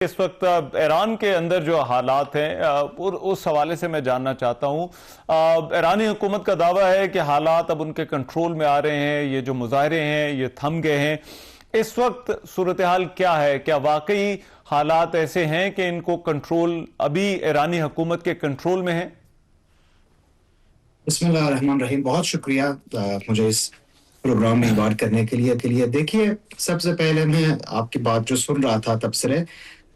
इस वक्त ईरान के अंदर जो हालात हैं उस हवाले से मैं जानना चाहता हूं। ईरानी हुकूमत का दावा है कि हालात अब उनके कंट्रोल में आ रहे हैं, ये जो मुजाहरे हैं ये थम गए हैं। इस वक्त सूरत हाल क्या है? क्या वाकई हालात ऐसे हैं कि इनको कंट्रोल अभी ईरानी हुकूमत के कंट्रोल में है? बिस्मिल्लाहिर्रहमानिर्रहीम। बहुत शुक्रिया मुझे इस प्रोग्राम में बात करने के लिए। देखिए, सबसे पहले मैं आपकी बात जो सुन रहा था तबसरे,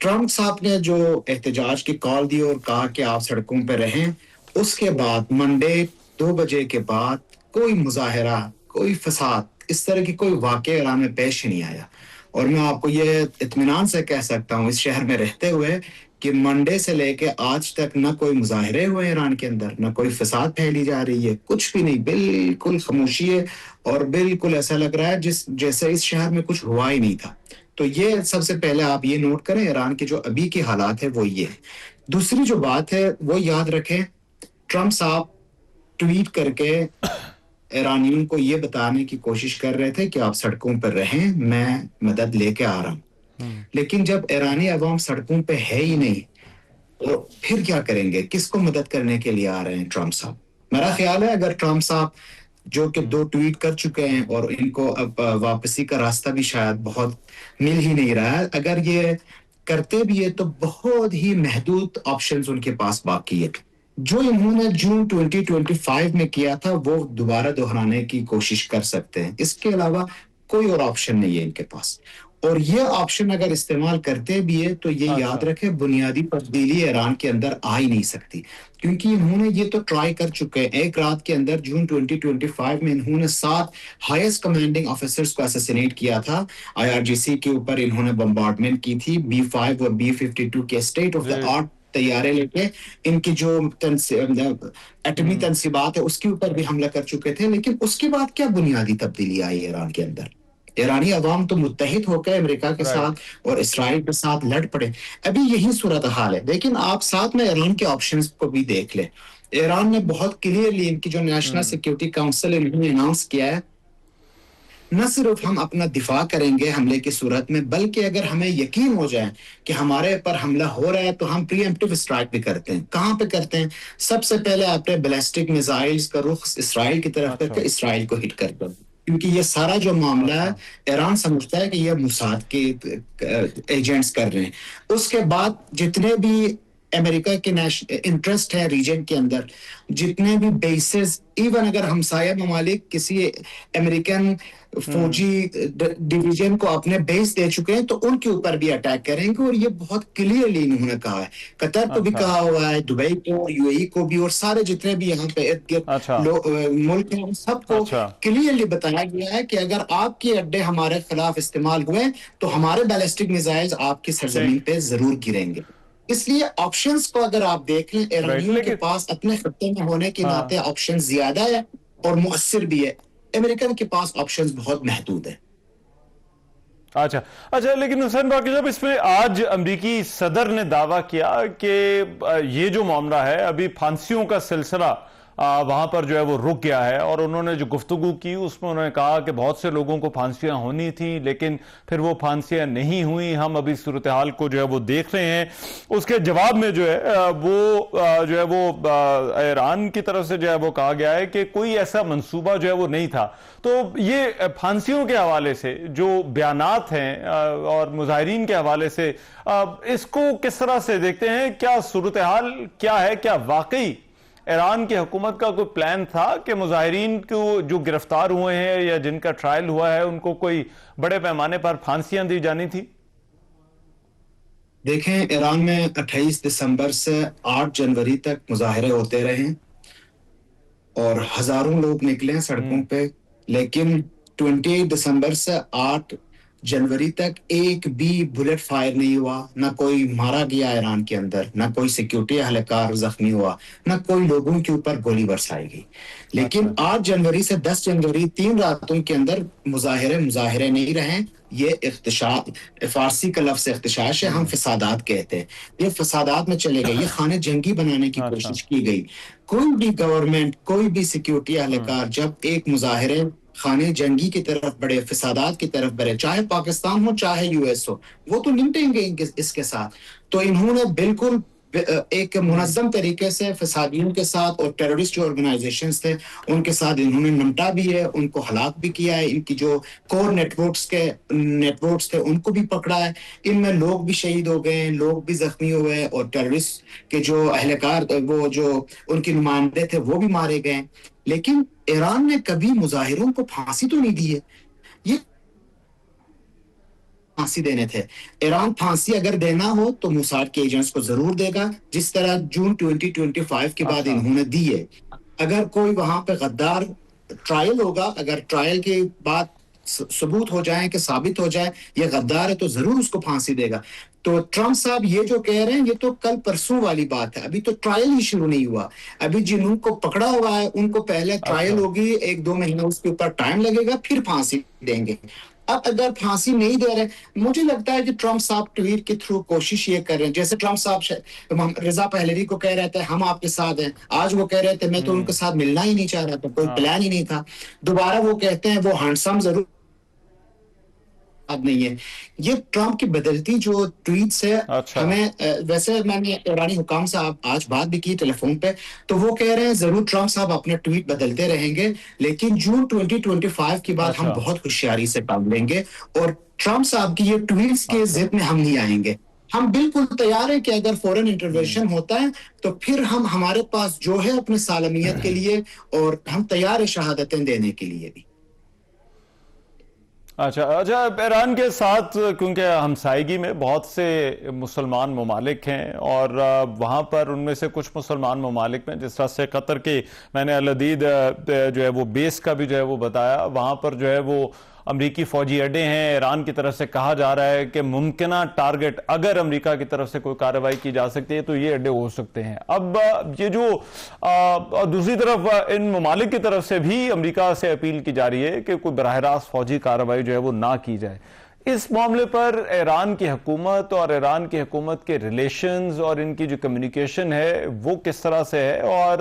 ट्रम्प साहब ने जो एहतजाज की कॉल दी और कहा कि आप सड़कों पर रहें, उसके बाद मंडे 2 बजे के बाद कोई मुजाहरा, कोई फसाद, इस तरह की कोई वाक़या ईरान में पेश ही नहीं आया। और मैं आपको ये इत्मीनान से कह सकता हूँ इस शहर में रहते हुए कि मंडे से लेके आज तक न कोई मुजाहरे हुए ईरान के अंदर, न कोई फसाद फैली जा रही है, कुछ भी नहीं, बिल्कुल खामोशी है। और बिल्कुल ऐसा लग रहा है जैसे इस शहर में कुछ हुआ ही नहीं था। तो ये सबसे पहले आप ये नोट करें, ईरान के जो अभी के हालात है वो ये है। दूसरी जो बात है वो याद रखें, ट्रम्प साहब ट्वीट करके ईरानियों को ये बताने की कोशिश कर रहे थे कि आप सड़कों पर रहें, मैं मदद लेके आ रहा हूँ। लेकिन जब ईरानी अवाम सड़कों पे है ही नहीं, तो फिर क्या करेंगे? किसको मदद करने के लिए आ रहे हैं ट्रम्प साहब? मेरा ख्याल है अगर ट्रम्प साहब जो कि 2 ट्वीट कर चुके हैं और इनको अब वापसी का रास्ता भी शायद बहुत मिल ही नहीं रहा है, अगर ये करते भी है तो बहुत ही महदूद ऑप्शंस उनके पास बाकी है। जो इन्होंने जून 2025 में किया था वो दोबारा दोहराने की कोशिश कर सकते हैं। इसके अलावा कोई और ऑप्शन नहीं है इनके पास। और ये ऑप्शन अगर इस्तेमाल करते भी है तो ये याद रखे, बुनियादी तब्दीली ईरान के अंदर आ ही नहीं सकती, क्योंकि इन्होंने ये तो ट्राई कर चुके हैं। एक रात के अंदर जून 2025 में इन्होंने 7 हाईएस्ट कमांडिंग ऑफिसर्स को असैसिनेट किया था। IRGC के ऊपर इन्होंने बम्बार्डमेंट की थी, B5 और B52 के स्टेट ऑफ द आर्ट तैयारे लेके इनकी जो एटमी तनसीबात है उसके ऊपर भी हमला कर चुके थे। लेकिन उसके बाद क्या बुनियादी तब्दीली आई ईरान के अंदर? ईरानी अवाम तो मुत्तहिद होकर अमेरिका के साथ और इसराइल के साथ लड़ पड़े। अभी यही सूरत हाल है। लेकिन आप साथ में ईरान के ऑप्शंस को भी देख लें। ईरान ने बहुत क्लियरली इनकी जो नेशनल सिक्योरिटी काउंसिल इन्होंने अनाउंस किया है, न सिर्फ हम अपना दिफा करेंगे हमले की सूरत में, बल्कि अगर हमें यकीन हो जाए कि हमारे पर हमला हो रहा है तो हम प्रीएम्प्टिव स्ट्राइक भी करते हैं। कहाँ पे करते हैं? सबसे पहले अपने बैलिस्टिक मिसाइल्स का रुख इसराइल की तरफ करके इसराइल को हिट करते हैं, क्योंकि ये सारा जो मामला है ईरान समझता है कि ये मुसाद के एजेंट्स कर रहे हैं। उसके बाद जितने भी अमेरिका के इंटरेस्ट है रीजन के अंदर, जितने भी बेसिस, इवन अगर हमसाया ममालिक किसी अमेरिकन फौजी डिवीजन को अपने बेस दे चुके हैं तो उनके ऊपर भी अटैक करेंगे। और ये बहुत क्लियरली इन्होंने कहा है। कतर को भी कहा हुआ है, दुबई को, UAE को भी, और सारे जितने भी यहाँ पे मुल्क हैं सबको क्लियरली बताया गया है कि अगर आपके अड्डे हमारे खिलाफ इस्तेमाल हुए तो हमारे बैलिस्टिक मिसाइल्स आपकी सरजमीन पे जरूर गिरेंगे। इसलिए ऑप्शंस को अगर आप देख लें, ईरानियों के पास अपने खत्ते में होने के नाते ऑप्शन ज्यादा है और मुअस्सिर भी है। अमेरिकन के पास ऑप्शंस बहुत महदूद है। अच्छा, लेकिन हुसैन बाकी साहब, इसमें आज अमेरिकी सदर ने दावा किया कि ये जो मामला है, अभी फांसियों का सिलसिला वहां पर जो है वो रुक गया है। और उन्होंने जो गुफ्तगू की उसमें उन्होंने कहा कि बहुत से लोगों को फांसियां होनी थी लेकिन फिर वो फांसियां नहीं हुई, हम अभी सूरत हाल को जो है वो देख रहे हैं। उसके जवाब में जो है वो ईरान की तरफ से जो है वो कहा गया है कि कोई ऐसा मंसूबा जो है वो नहीं था। तो ये फांसियों के हवाले से जो बयानात हैं और मुजाहिरीन के हवाले से, इसको किस तरह से देखते हैं? क्या सूरत हाल क्या है? क्या वाकई ईरान की हुकूमत का कोई प्लान था कि मुजाहिरीन को जो गिरफ्तार हुए हैं या जिनका ट्रायल हुआ है उनको कोई बड़े पैमाने पर फांसियां दी जानी थी? देखें, ईरान में 28 दिसंबर से 8 जनवरी तक मुजाहरे होते रहे और हजारों लोग निकले सड़कों पे। लेकिन 28 दिसंबर से 8 जनवरी तक एक भी बुलेट फायर नहीं हुआ, ना कोई मारा गया ईरान के अंदर, ना कोई सिक्योरिटी एहलकार जख्मी हुआ, ना कोई लोगों के ऊपर गोली बरसाई गई। लेकिन 8 जनवरी से 10 जनवरी 3 रातों के अंदर मुजाहरे नहीं रहे। ये इख्तिशाश, फारसी का लफ्ज़ इख्तिशाश है, हम फसादात कहते हैं। ये फसादात में चले गए, ये खाने जंगी बनाने की कोशिश की गई। कोई भी गवर्नमेंट, कोई भी सिक्योरिटी एहलकार जब एक मुजाहरे خانے جنگی کی طرف بڑے، فسادات کی طرف بڑھے، چاہے پاکستان ہو چاہے یو ایس ہو، وہ تو نمٹیں گے اس کے ساتھ. تو انہوں نے بالکل ایک منظم طریقے سے فسادیوں کے ساتھ اور ٹیررسٹ جو آرگنائزیشنز تھے ان کے ساتھ انہوں نے نمٹا بھی ہے، ان کو ہلاک بھی کیا ہے، ان کی جو کور نیٹ ورکس تھے ان کو بھی پکڑا ہے. ان میں لوگ بھی شہید ہو گئے ہیں، لوگ بھی زخمی ہوئے ہیں، اور ٹیررسٹ کے جو اہلکار، وہ جو ان کے نمائندے تھے وہ بھی مارے گئے ہیں. لیکن ایران نے کبھی مظاہروں کو پھانسی تو نہیں دی ہے. یہ پھانسی دینے تھے. ایران پھانسی اگر دینا ہو تو موساد کے ایجنٹس کو ضرور دے گا، جس طرح جون 2025 کے بعد انہوں نے دی ہے. اگر کوئی وہاں پہ غدار ٹرائل ہوگا، اگر ٹرائل کے بعد ثبوت ہو جائے کہ ثابت ہو جائے یہ غدار ہے، تو ضرور اس کو پھانسی دے گا. تو ٹرمپ صاحب یہ جو کہہ رہے ہیں یہ تو کل پرسوں والی بات ہے، ابھی تو ٹرائل ہی شروع نہیں ہوا. ابھی جنہوں کو پکڑا ہوا ہے ان کو پہلے ٹرائل ہوگی، 1-2 مہینہ اس کے اوپر ٹائم لگے گا، پھر پھانسی دیں گے. اب اگر پھانسی نہیں دے رہے، مجھے لگتا ہے کہ ٹرمپ صاحب ٹویٹ کے تھرو کوشش یہ کر رہے ہیں. جیسے ٹرمپ صاحب رضا پہلوی کو کہہ رہے تھے ہم آپ کے ساتھ ہیں، آج وہ کہہ رہے تھے میں تو ان کے ساتھ ملنا ہی نہیں چاہ رہا تھا، کوئی پلان ہی نہیں تھا. دوبارہ وہ کہتے ہیں وہ ہینڈسم ضرور نہیں ہے. یہ ٹرمپ کی بدلتی جو ٹویٹس ہے ہمیں، ویسے میں نے ایرانی حکام سے آج بات بھی کی ٹیلی فون پہ، تو وہ کہہ رہے ہیں ضرور ٹرمپ صاحب اپنے ٹویٹ بدلتے رہیں گے، لیکن جون 2025 کے بعد ہم بہت ہوشیاری سے کام لیں گے، اور ٹرمپ صاحب کی یہ ٹویٹس کے ضد میں ہم نہیں آئیں گے. ہم بالکل تیار ہیں کہ اگر فورن انٹروینشن ہوتا ہے تو پھر ہمارے پاس جو ہے اپنے سالمیت کے لیے، اور ہم تیار ہیں شہادتیں دینے کے لیے بھی. اچھا ایران کے ساتھ کیونکہ ہمسائیگی میں بہت سے مسلمان ممالک ہیں، اور وہاں پر ان میں سے کچھ مسلمان ممالک میں جس طرح سے قطر کی میں نے العدید جو ہے وہ بیس کا بھی جو ہے وہ بتایا، وہاں پر جو ہے وہ امریکی فوجی اڈے ہیں. ایران کی طرف سے کہا جا رہا ہے کہ ممکنہ ٹارگٹ اگر امریکہ کی طرف سے کوئی کارروائی کی جا سکتی ہے تو یہ اڈے ہو سکتے ہیں. اب یہ جو دوسری طرف ان ممالک کی طرف سے بھی امریکہ سے اپیل کی جا رہی ہے کہ کوئی براہ راست فوجی کارروائی جو ہے وہ نہ کی جائے. اس معاملے پر ایران کی حکومت اور ایران کی حکومت کے ریلیشنز اور ان کی جو کمیونیکیشن ہے وہ کس طرح سے ہے، اور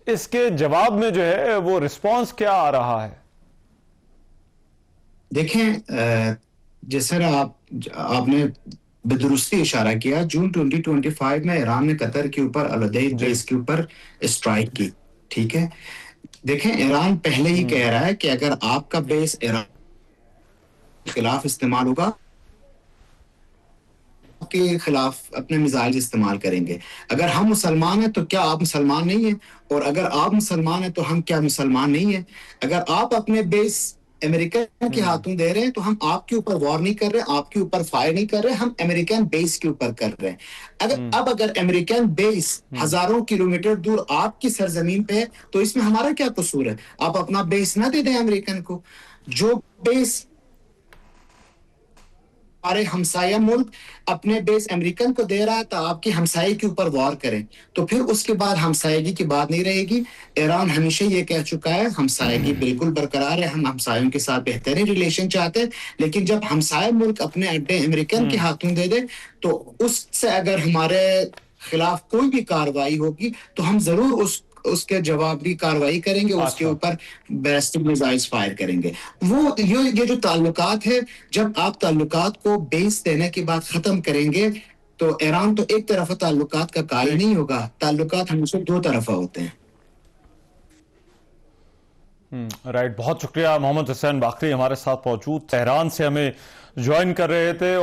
اس کے جواب میں جو ہے وہ رسپانس کیا آ رہا ہے؟ دیکھیں، جس طرح آپ نے بدرستی اشارہ کیا، جون 2025 میں ایران نے قطر کے اوپر العدید بیس کے اوپر اسٹرائک کی. ٹھیک ہے، دیکھیں ایران پہلے ہی کہہ رہا ہے کہ اگر آپ کا بیس ایران کے خلاف استعمال ہوگا، آپ کے خلاف اپنے میزائل استعمال کریں گے. اگر ہم مسلمان ہیں تو کیا آپ مسلمان نہیں ہیں؟ اور اگر آپ مسلمان ہیں تو ہم کیا مسلمان نہیں ہیں؟ اگر آپ اپنے بیس امریکہ کے ہاتھوں دے رہے ہیں تو ہم آپ کے اوپر وار نہیں کر رہے، آپ کے اوپر فائر نہیں کر رہے، ہم امریکن بیس کے اوپر کر رہے ہیں. اگر امریکن بیس ہزاروں کلومیٹر دور آپ کی سرزمین پہ ہے تو اس میں ہمارا کیا قصور ہے؟ آپ اپنا بیس نہ دے دیں امریکن کو. جو بیس ہمارے ہمسایہ ملک اپنے بیس امریکن کو دے رہا ہے تو آپ کے ہمسائے کے اوپر وار کریں، تو پھر اس کے بعد ہمسایگی کی بات نہیں رہے گی. ایران ہمیشہ یہ کہہ چکا ہے ہمسایگی بالکل برقرار ہے، ہم ہمسایوں کے ساتھ بہترین ریلیشن چاہتے ہیں، لیکن جب ہمسایہ ملک اپنے اڈے امریکن کے ہاتھوں دے دے تو اس سے اگر ہمارے خلاف کوئی بھی کارروائی ہوگی تو ہم ضرور اس کے جواب بھی کارروائی کریں گے، اس کے اوپر بیلسٹک میزائلز فائر کریں گے. وہ یہ جو تعلقات ہے، جب آپ تعلقات کو بیس دینے کے بعد ختم کریں گے تو ایران تو ایک طرفہ تعلقات کا قائل نہیں ہوگا. تعلقات ہمیشہ دو طرفہ ہوتے ہیں. رائٹ، بہت شکریہ. محمد حسین باقری ہمارے ساتھ موجود تہران سے ہمیں جوائن کر رہے تھے.